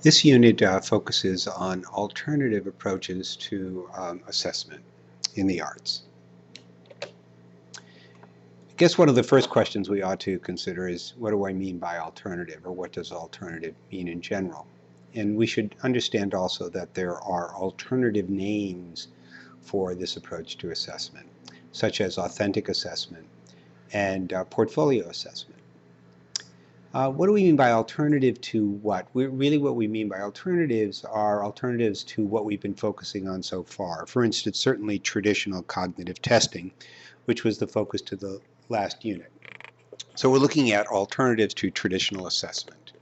This unit focuses on alternative approaches to assessment in the arts. I guess one of the first questions we ought to consider is, what do I mean by alternative, or what does alternative mean in general? And we should understand also that there are alternative names for this approach to assessment, such as authentic assessment and portfolio assessment. What do we mean by alternative to what? Really what we mean by alternatives are alternatives to what we've been focusing on so far. For instance, certainly traditional cognitive testing, which was the focus to the last unit. So we're looking at alternatives to traditional assessment.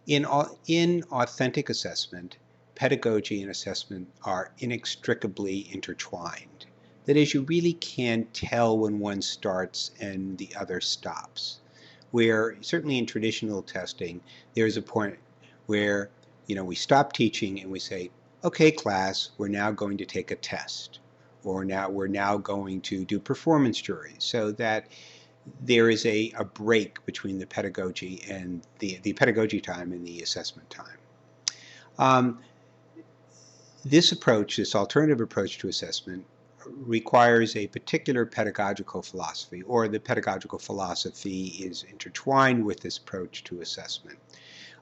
In authentic assessment, pedagogy and assessment are inextricably intertwined. That is, you really can't tell when one starts and the other stops. Where certainly in traditional testing, there's a point where we stop teaching and we say, okay, class, we're now going to take a test, or we're now going to do performance juries, so that there is a break between the pedagogy and the pedagogy time and the assessment time. This approach, this alternative approach to assessment, requires a particular pedagogical philosophy, or the pedagogical philosophy is intertwined with this approach to assessment.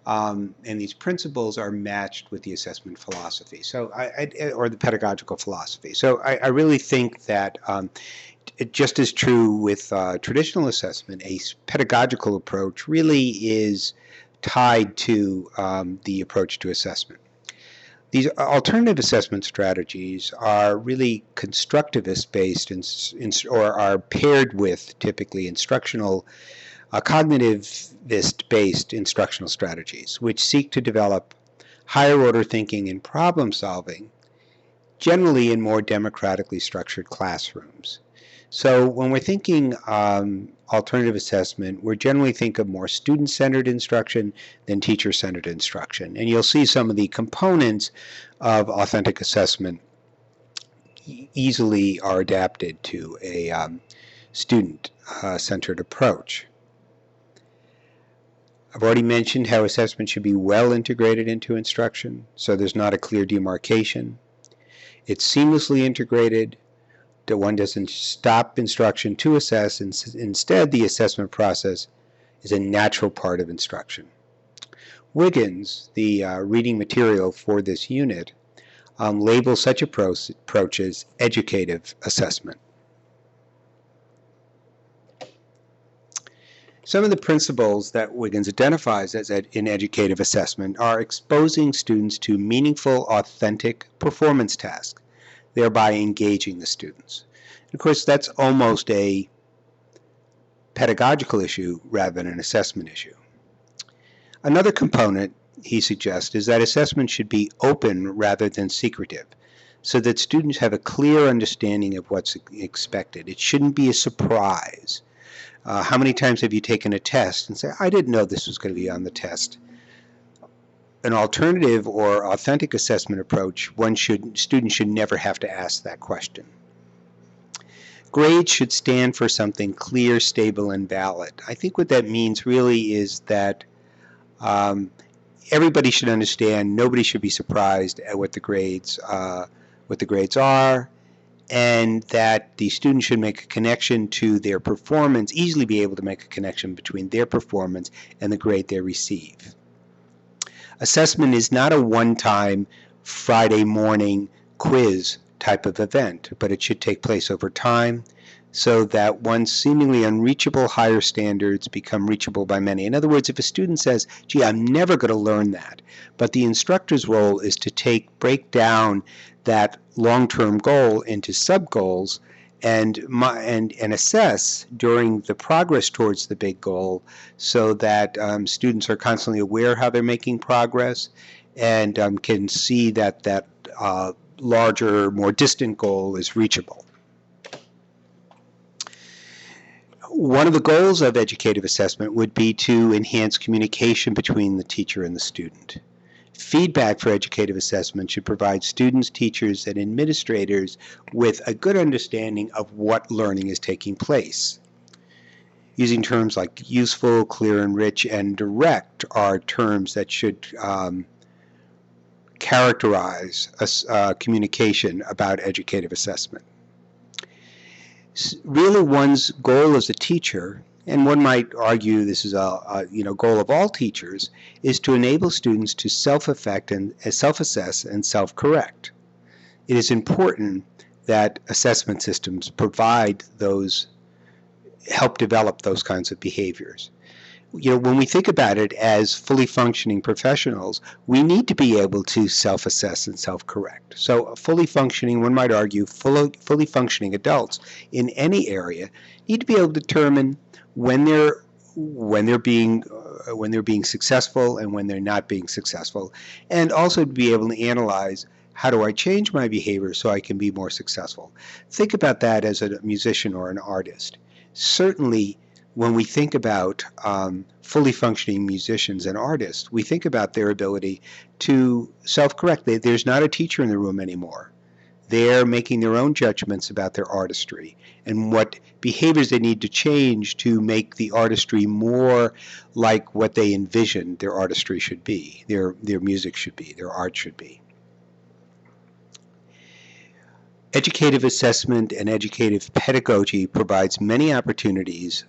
And these principles are matched with the assessment philosophy, or the pedagogical philosophy. So I really think that it just as true with traditional assessment, a pedagogical approach really is tied to the approach to assessment. These alternative assessment strategies are really constructivist-based or are paired with typically instructional, cognitivist-based instructional strategies, which seek to develop higher-order thinking and problem-solving, generally in more democratically structured classrooms. So when we're thinking alternative assessment, we generally think of more student-centered instruction than teacher-centered instruction. And you'll see some of the components of authentic assessment easily are adapted to a student-centered approach. I've already mentioned how assessment should be well integrated into instruction, so there's not a clear demarcation. It's seamlessly integrated, that one doesn't stop instruction to assess, and instead the assessment process is a natural part of instruction. Wiggins, the reading material for this unit, labels such approach as educative assessment. Some of the principles that Wiggins identifies as in educative assessment are exposing students to meaningful, authentic performance tasks, thereby engaging the students. And of course, that's almost a pedagogical issue rather than an assessment issue. Another component, he suggests, is that assessment should be open rather than secretive, so that students have a clear understanding of what's expected. It shouldn't be a surprise. How many times have you taken a test and say, I didn't know this was going to be on the test? An alternative or authentic assessment approach, students should never have to ask that question. Grades should stand for something clear, stable, and valid. I think what that means really is that everybody should understand, nobody should be surprised at what the grades are, and that the student should make a connection to their performance, easily be able to make a connection between their performance and the grade they receive. Assessment is not a one-time Friday morning quiz type of event, but it should take place over time so that one's seemingly unreachable higher standards become reachable by many. In other words, if a student says, gee, I'm never going to learn that, but the instructor's role is to break down that long-term goal into sub-goals and assess during the progress towards the big goal, so that students are constantly aware how they're making progress and can see that that larger, more distant goal is reachable. One of the goals of educative assessment would be to enhance communication between the teacher and the student. Feedback for educative assessment should provide students, teachers, and administrators with a good understanding of what learning is taking place. Using terms like useful, clear, and rich, and direct are terms that should characterize communication about educative assessment. Really, one's goal as a teacher, and one might argue this is a goal of all teachers, is to enable students to self-assess and self-correct. It is important that assessment systems provide those, help develop those kinds of behaviors. When we think about it as fully functioning professionals, we need to be able to self-assess and self-correct. So fully functioning, one might argue, fully functioning adults in any area need to be able to determine when they're being successful and when they're not being successful, and also to be able to analyze, how do I change my behavior so I can be more successful? Think about that as a musician or an artist. Certainly, when we think about fully functioning musicians and artists, we think about their ability to self-correct. There's not a teacher in the room anymore. They're making their own judgments about their artistry and what behaviors they need to change to make the artistry more like what they envisioned their artistry should be, their music should be, their art should be. Educative assessment and educative pedagogy provides many opportunities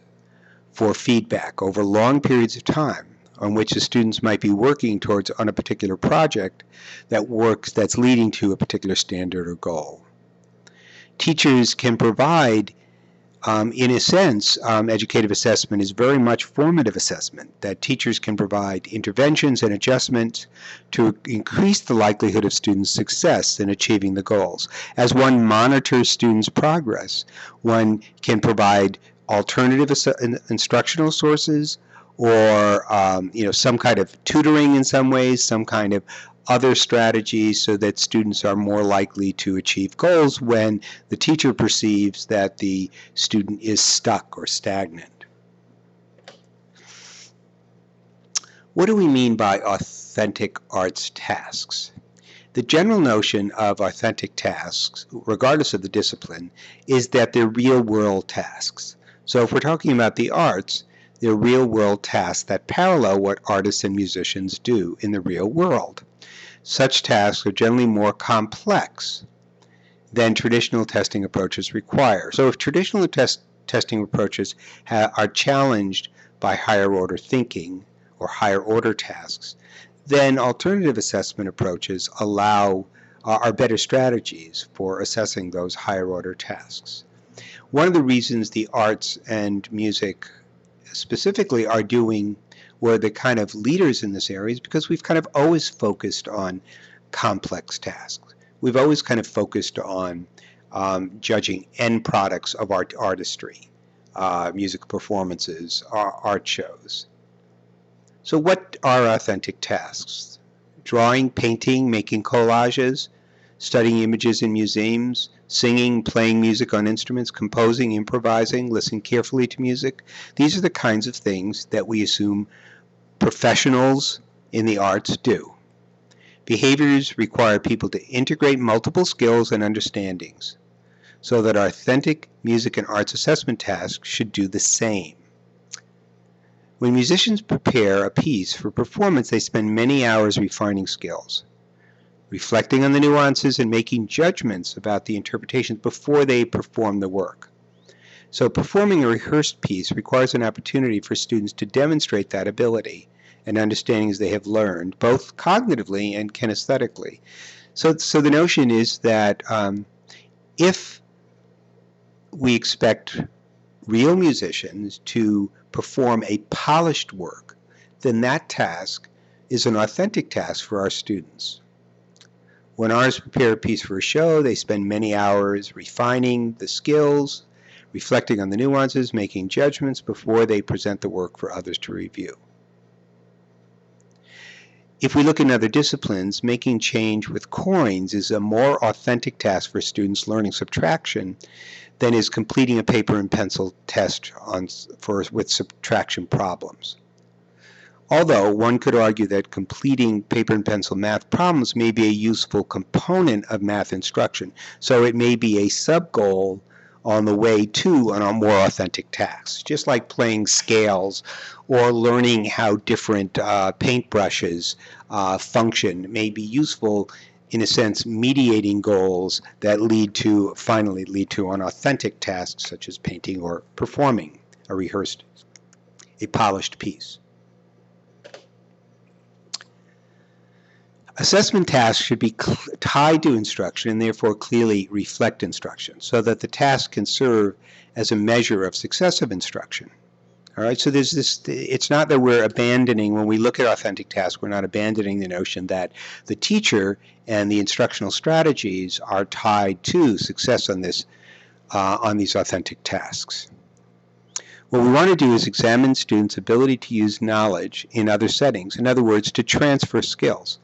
for feedback over long periods of time on which the students might be working towards on a particular project that's leading to a particular standard or goal. Teachers can provide, in a sense, educative assessment is very much formative assessment, that teachers can provide interventions and adjustments to increase the likelihood of students' success in achieving the goals. As one monitors students' progress, one can provide alternative instructional sources, or some kind of tutoring in some ways, some kind of other strategies, so that students are more likely to achieve goals when the teacher perceives that the student is stuck or stagnant. What do we mean by authentic arts tasks? The general notion of authentic tasks, regardless of the discipline, is that they're real-world tasks. So if we're talking about the arts, they're real-world tasks that parallel what artists and musicians do in the real world. Such tasks are generally more complex than traditional testing approaches require. So if traditional testing approaches are challenged by higher-order thinking or higher-order tasks, then alternative assessment approaches are better strategies for assessing those higher-order tasks. One of the reasons the arts and music specifically were the kind of leaders in this area is because we've kind of always focused on complex tasks. We've always kind of focused on judging end products of artistry, music performances, art shows. So what are authentic tasks? Drawing, painting, making collages, studying images in museums, singing, playing music on instruments, composing, improvising, listening carefully to music. These are the kinds of things that we assume professionals in the arts do. Behaviors require people to integrate multiple skills and understandings, so that authentic music and arts assessment tasks should do the same. When musicians prepare a piece for performance, they spend many hours refining skills, reflecting on the nuances and making judgments about the interpretations before they perform the work. So performing a rehearsed piece requires an opportunity for students to demonstrate that ability and understandings they have learned, both cognitively and kinesthetically. So the notion is that if we expect real musicians to perform a polished work, then that task is an authentic task for our students. When artists prepare a piece for a show, they spend many hours refining the skills, reflecting on the nuances, making judgments before they present the work for others to review. If we look in other disciplines, making change with coins is a more authentic task for students learning subtraction than is completing a paper and pencil test with subtraction problems. Although one could argue that completing paper and pencil math problems may be a useful component of math instruction, so it may be a sub-goal on the way to a more authentic task. Just like playing scales or learning how different paintbrushes function may be useful, in a sense, mediating goals that finally lead to an authentic task, such as painting or performing a polished piece. Assessment tasks should be tied to instruction and therefore clearly reflect instruction, so that the task can serve as a measure of success of instruction. All right, so there's this, it's not that we're abandoning, when we look at authentic tasks, we're not abandoning the notion that the teacher and the instructional strategies are tied to success on these authentic tasks. What we want to do is examine students' ability to use knowledge in other settings, in other words, to transfer skills.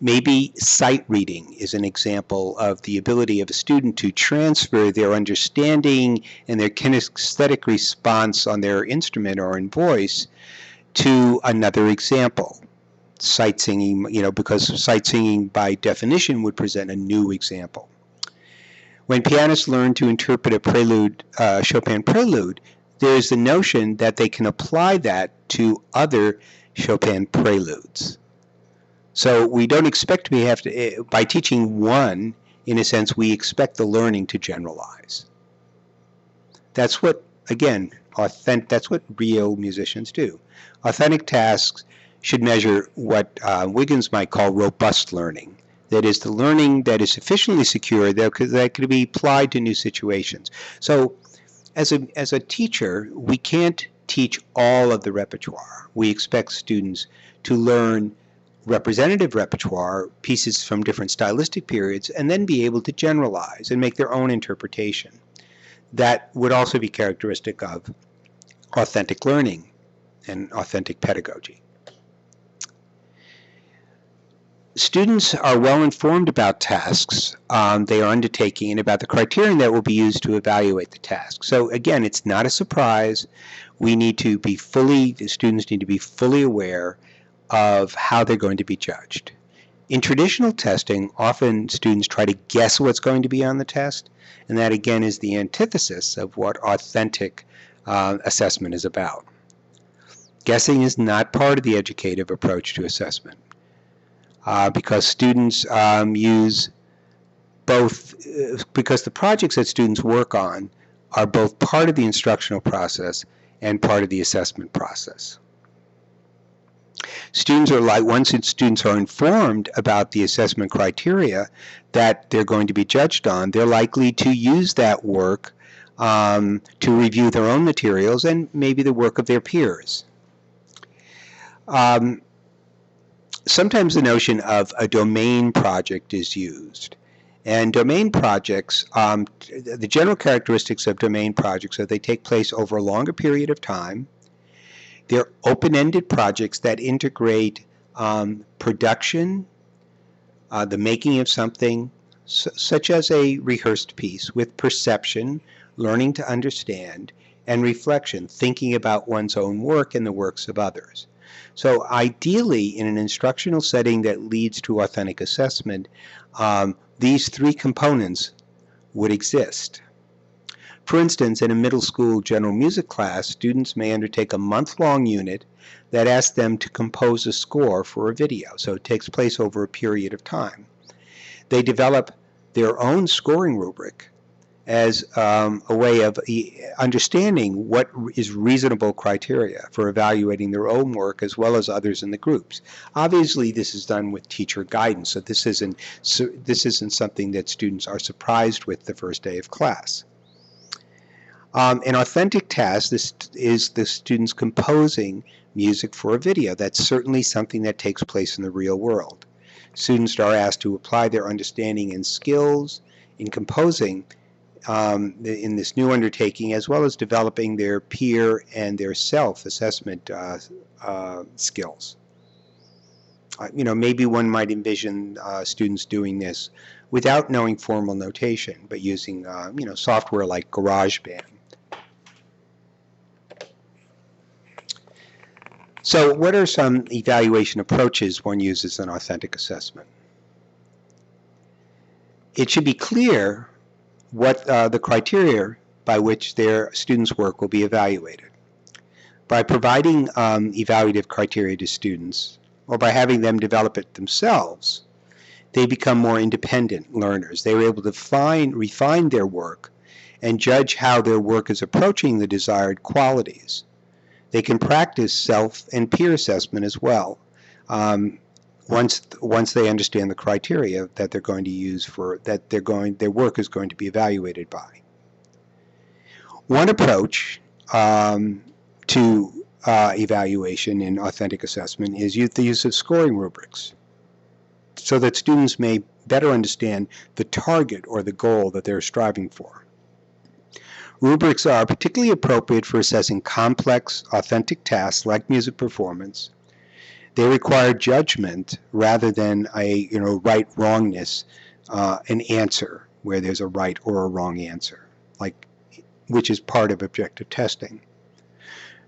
Maybe sight reading is an example of the ability of a student to transfer their understanding and their kinesthetic response on their instrument or in voice to another example. Sight singing, because sight singing by definition would present a new example. When pianists learn to interpret a prelude, Chopin prelude, there's the notion that they can apply that to other Chopin preludes. So we don't expect by teaching one, in a sense, we expect the learning to generalize. That's what, again, that's what real musicians do. Authentic tasks should measure what Wiggins might call robust learning. That is, the learning that is sufficiently secure that could be applied to new situations. So as a teacher, we can't teach all of the repertoire. We expect students to learn representative repertoire, pieces from different stylistic periods, and then be able to generalize and make their own interpretation. That would also be characteristic of authentic learning and authentic pedagogy. Students are well informed about tasks they are undertaking and about the criterion that will be used to evaluate the task. So again, it's not a surprise. The students need to be fully aware of how they're going to be judged. In traditional testing, often students try to guess what's going to be on the test, and that again is the antithesis of what authentic assessment is about. Guessing is not part of the educative approach to assessment because students use both, because the projects that students work on are both part of the instructional process and part of the assessment process. Once students are informed about the assessment criteria that they're going to be judged on, they're likely to use that work to review their own materials and maybe the work of their peers. Sometimes the notion of a domain project is used. And domain projects, the general characteristics of domain projects are they take place over a longer period of time. They're open-ended projects that integrate production, the making of something, such as a rehearsed piece, with perception, learning to understand, and reflection, thinking about one's own work and the works of others. So ideally, in an instructional setting that leads to authentic assessment, these three components would exist. For instance, in a middle school general music class, students may undertake a month-long unit that asks them to compose a score for a video. So it takes place over a period of time. They develop their own scoring rubric as a way of understanding what is reasonable criteria for evaluating their own work as well as others in the groups. Obviously, this is done with teacher guidance, so this isn't something that students are surprised with the first day of class. An authentic task, this is the students composing music for a video. That's certainly something that takes place in the real world. Students are asked to apply their understanding and skills in composing in this new undertaking, as well as developing their peer and their self-assessment skills. Maybe one might envision students doing this without knowing formal notation, but using software like GarageBand. So what are some evaluation approaches one uses in authentic assessment? It should be clear what the criteria by which their students' work will be evaluated. By providing evaluative criteria to students, or by having them develop it themselves, they become more independent learners. They were able to refine their work and judge how their work is approaching the desired qualities. They can practice self and peer assessment as well, once they understand the criteria that they're going to use their work is going to be evaluated by. One approach to evaluation and authentic assessment is the use of scoring rubrics, so that students may better understand the target or the goal that they're striving for. Rubrics are particularly appropriate for assessing complex, authentic tasks like music performance. They require judgment rather than a right-wrongness, an answer where there's a right or a wrong answer, which is part of objective testing.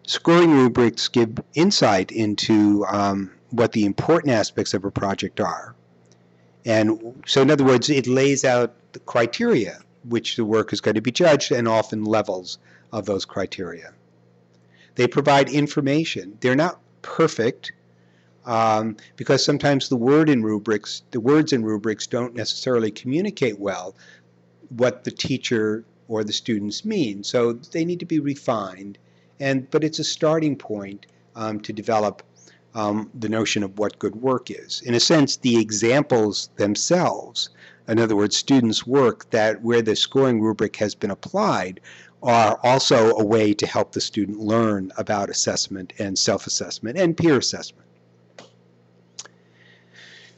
Scoring rubrics give insight into what the important aspects of a project are. And so in other words, it lays out the criteria which the work is going to be judged, and often levels of those criteria. They provide information. They're not perfect, because sometimes the words in rubrics don't necessarily communicate well what the teacher or the students mean. So they need to be refined, but it's a starting point to develop the notion of what good work is. In a sense, the examples themselves, in other words, students' work where the scoring rubric has been applied, are also a way to help the student learn about assessment and self-assessment and peer assessment.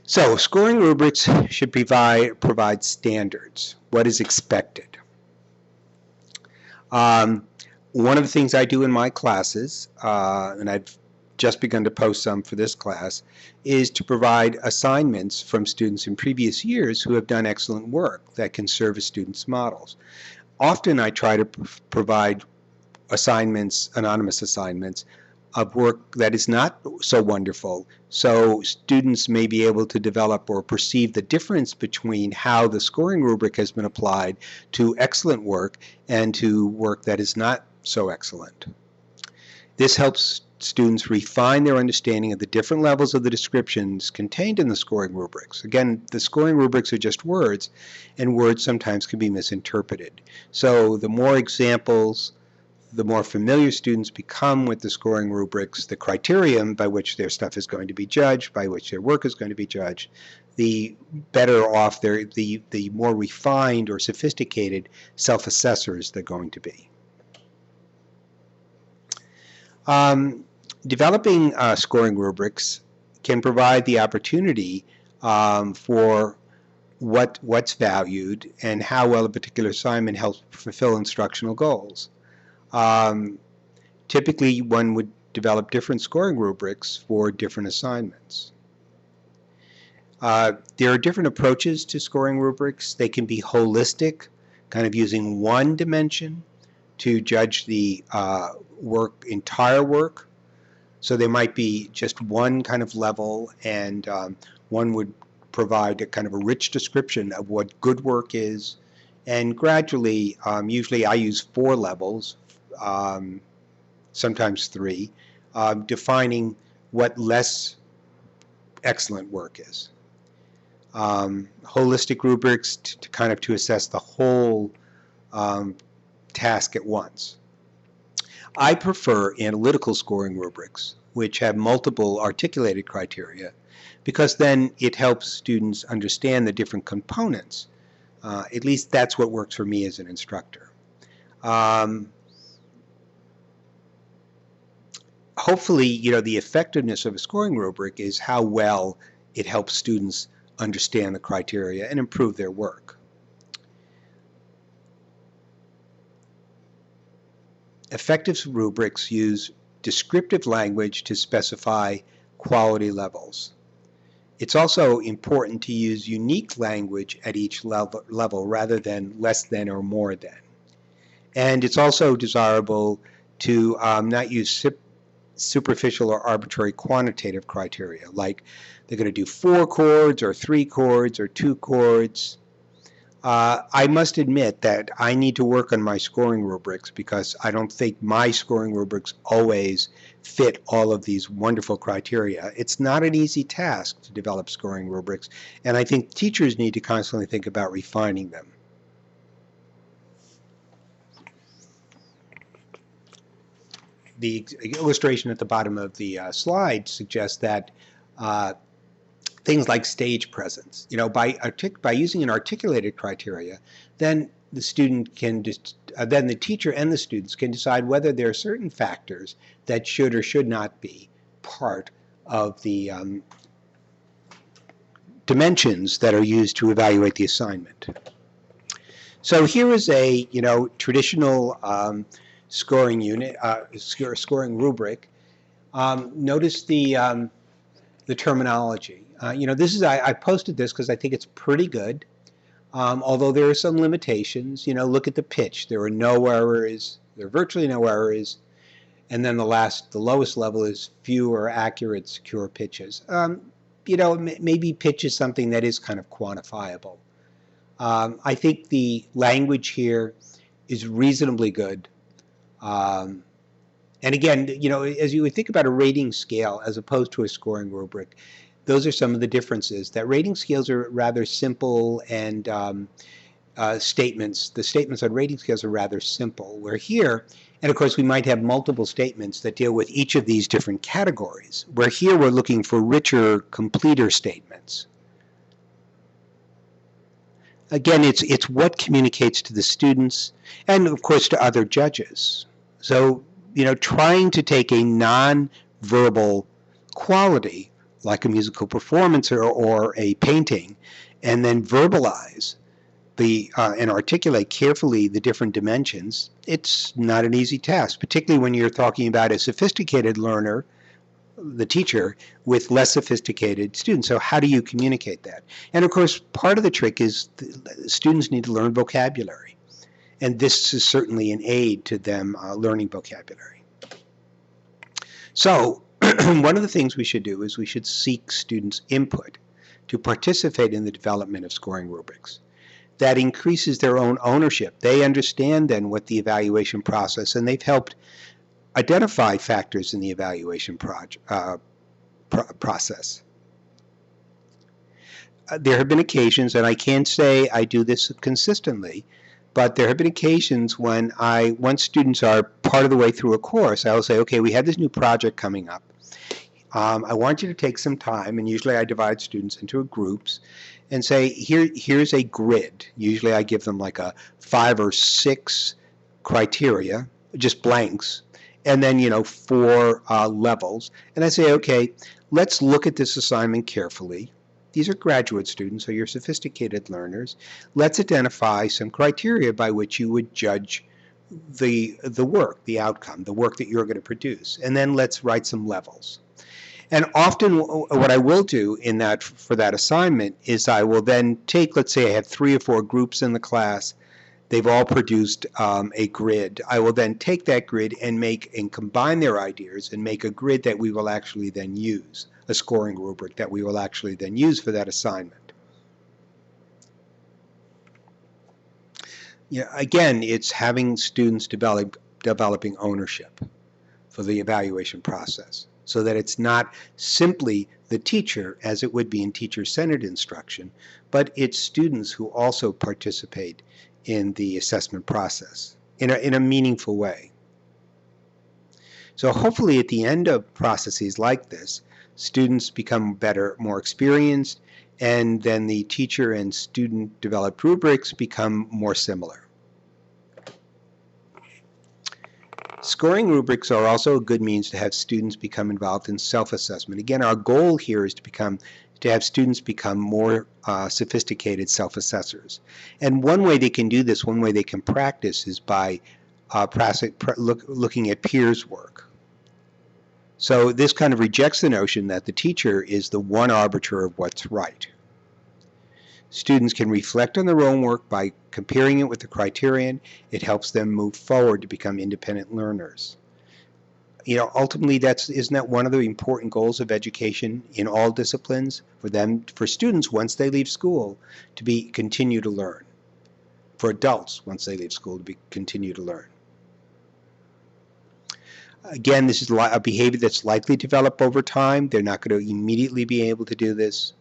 So scoring rubrics should provide standards, what is expected. One of the things I do in my classes, and I've just begun to post some for this class, is to provide assignments from students in previous years who have done excellent work that can serve as students' models. Often I try to provide assignments, anonymous assignments, of work that is not so wonderful, so students may be able to develop or perceive the difference between how the scoring rubric has been applied to excellent work and to work that is not so excellent. This helps students refine their understanding of the different levels of the descriptions contained in the scoring rubrics. Again, the scoring rubrics are just words, and words sometimes can be misinterpreted. So the more examples, the more familiar students become with the scoring rubrics, the criterion by which their stuff is going to be judged, by which their work is going to be judged, the better off the more refined or sophisticated self-assessors they're going to be. Developing scoring rubrics can provide the opportunity for what's valued and how well a particular assignment helps fulfill instructional goals. Typically, one would develop different scoring rubrics for different assignments. There are different approaches to scoring rubrics. They can be holistic, kind of using one dimension to judge the entire work. So there might be just one kind of level, and one would provide a kind of a rich description of what good work is. And gradually, usually I use 4 levels, sometimes 3, defining what less excellent work is. Holistic rubrics to assess the whole task at once. I prefer analytical scoring rubrics, which have multiple articulated criteria, because then it helps students understand the different components. At least that's what works for me as an instructor. Hopefully, the effectiveness of a scoring rubric is how well it helps students understand the criteria and improve their work. Effective rubrics use descriptive language to specify quality levels. It's also important to use unique language at each level rather than less than or more than. And it's also desirable to not use superficial or arbitrary quantitative criteria, like they're going to do 4 chords or 3 chords or 2 chords. I must admit that I need to work on my scoring rubrics because I don't think my scoring rubrics always fit all of these wonderful criteria. It's not an easy task to develop scoring rubrics, and I think teachers need to constantly think about refining them. The illustration at the bottom of the slide suggests that things like stage presence, by using an articulated criteria, then the student can then the teacher and the students can decide whether there are certain factors that should or should not be part of the dimensions that are used to evaluate the assignment. So here is a traditional scoring unit, scoring rubric. Notice the terminology. This is I posted this because I think it's pretty good. Although there are some limitations. Look at the pitch. There are no errors. There are virtually no errors. And then the lowest level is fewer accurate, secure pitches. Maybe pitch is something that is kind of quantifiable. I think the language here is reasonably good. And again, as you would think about a rating scale as opposed to a scoring rubric, those are some of the differences. That rating scales are rather simple, and the statements on rating scales are rather simple. Where here, and of course we might have multiple statements that deal with each of these different categories, where here we're looking for richer, completer statements. Again, it's what communicates to the students and of course to other judges. So, trying to take a non-verbal quality like a musical performance or a painting, and then verbalize and articulate carefully the different dimensions, it's not an easy task, particularly when you're talking about a sophisticated learner, the teacher, with less sophisticated students. So how do you communicate that? And of course, part of the trick is students need to learn vocabulary. And this is certainly an aid to them learning vocabulary. So one of the things we should do is we should seek students' input to participate in the development of scoring rubrics. That increases their own ownership. They understand then what the evaluation process, and they've helped identify factors in the evaluation process. There have been occasions, and I can't say I do this consistently, but there have been occasions when once students are part of the way through a course, I will say, okay, we have this new project coming up. I want you to take some time, and usually I divide students into groups and say, here's a grid. Usually I give them like a 5 or 6 criteria, just blanks, and then 4 levels. And I say, okay, let's look at this assignment carefully. These are graduate students, so you're sophisticated learners. Let's identify some criteria by which you would judge the work, the outcome, the work that you're going to produce. And then let's write some levels. And often what I will do for that assignment is I will then take, let's say I have 3 or 4 groups in the class. They've all produced a grid. I will then take that grid and combine their ideas and make a grid that we will actually then use, a scoring rubric that we will actually then use for that assignment. Again, it's having students developing ownership for the evaluation process, so that it's not simply the teacher, as it would be in teacher-centered instruction, but it's students who also participate in the assessment process in a meaningful way. So hopefully at the end of processes like this, students become better, more experienced, and then the teacher and student developed rubrics become more similar. Scoring rubrics are also a good means to have students become involved in self-assessment. Again, our goal here is to have students become more sophisticated self-assessors. And one way they can do this, one way they can practice, is by looking at peers' work. So this kind of rejects the notion that the teacher is the one arbiter of what's right. Students can reflect on their own work by comparing it with the criterion. It helps them move forward to become independent learners. Ultimately, isn't that one of the important goals of education in all disciplines, for students, once they leave school, to continue to learn? for adults once they leave school to continue to learn. Again, this is a behavior that's likely to develop over time. They're not going to immediately be able to do this.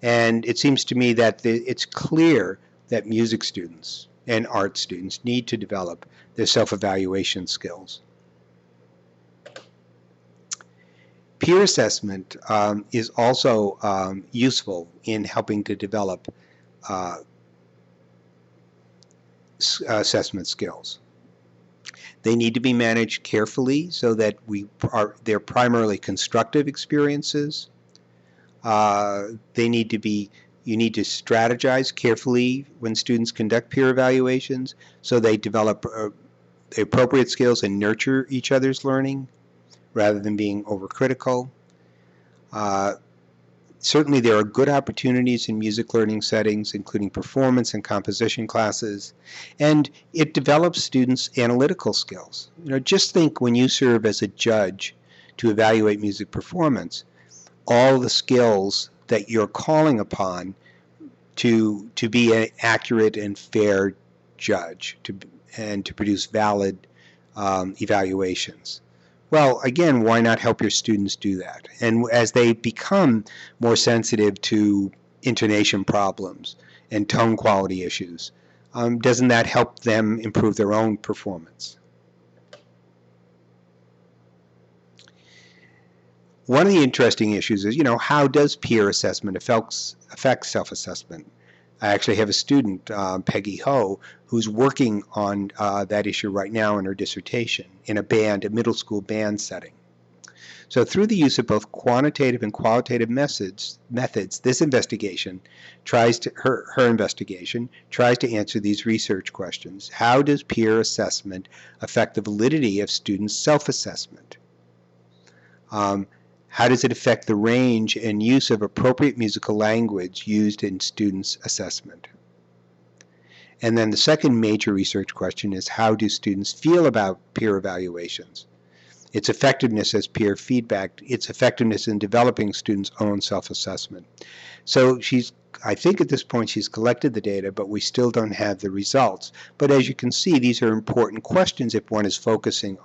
And it seems to me that it's clear that music students and art students need to develop their self-evaluation skills. Peer assessment is also useful in helping to develop assessment skills. They need to be managed carefully so that they're primarily constructive experiences. You need to strategize carefully when students conduct peer evaluations so they develop the appropriate skills and nurture each other's learning rather than being overcritical. Certainly there are good opportunities in music learning settings, including performance and composition classes, and it develops students' analytical skills. Just think when you serve as a judge to evaluate music performance, all the skills that you're calling upon to be an accurate and fair judge and to produce valid evaluations. Well, again, why not help your students do that? And as they become more sensitive to intonation problems and tone quality issues, doesn't that help them improve their own performance? One of the interesting issues is, how does peer assessment affect self-assessment? I actually have a student, Peggy Ho, who's working on that issue right now in her dissertation in a middle school band setting. So through the use of both quantitative and qualitative methods, this investigation her investigation tries to answer these research questions. How does peer assessment affect the validity of students' self-assessment? How does it affect the range and use of appropriate musical language used in students' assessment? And then the second major research question is, how do students feel about peer evaluations? Its effectiveness as peer feedback, its effectiveness in developing students' own self-assessment. So I think at this point she's collected the data, but we still don't have the results. But as you can see, these are important questions if one is planning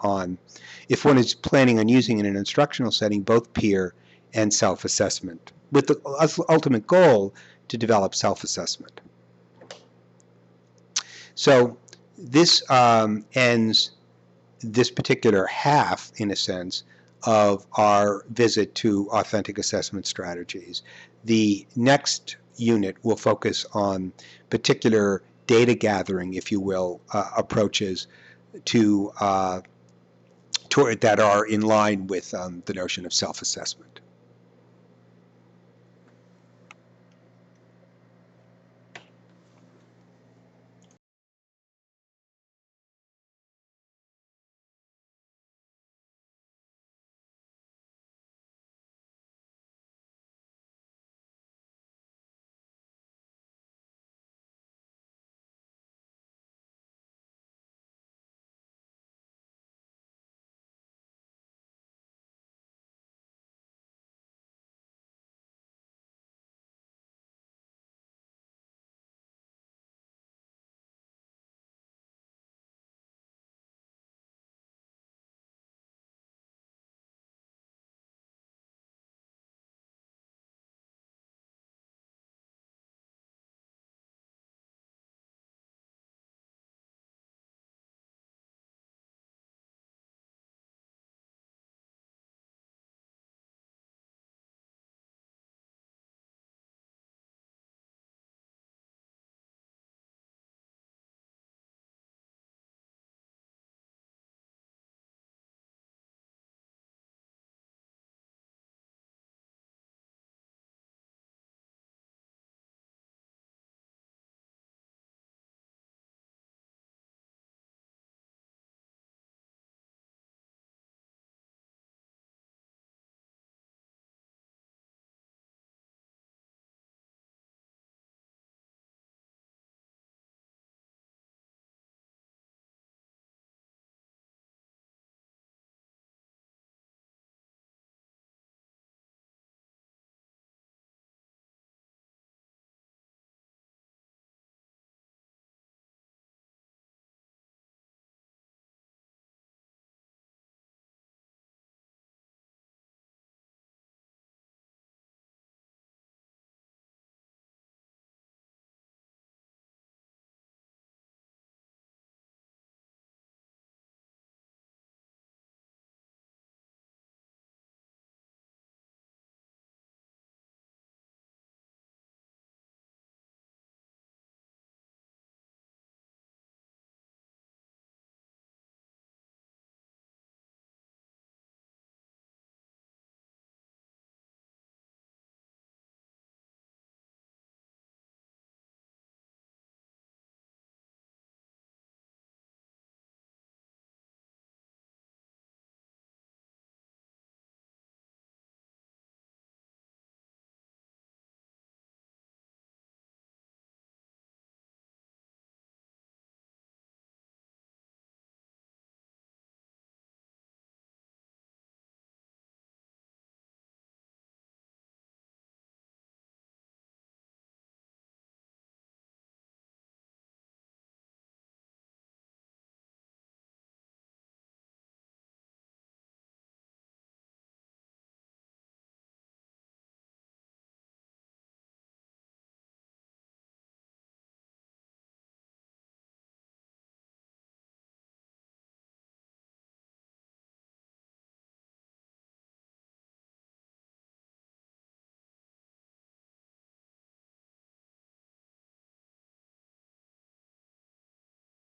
on using in an instructional setting both peer and self-assessment, with the ultimate goal to develop self-assessment. So this ends this particular half, in a sense, of our visit to authentic assessment strategies. The next unit will focus on particular data gathering, if you will, approaches that are in line with the notion of self-assessment.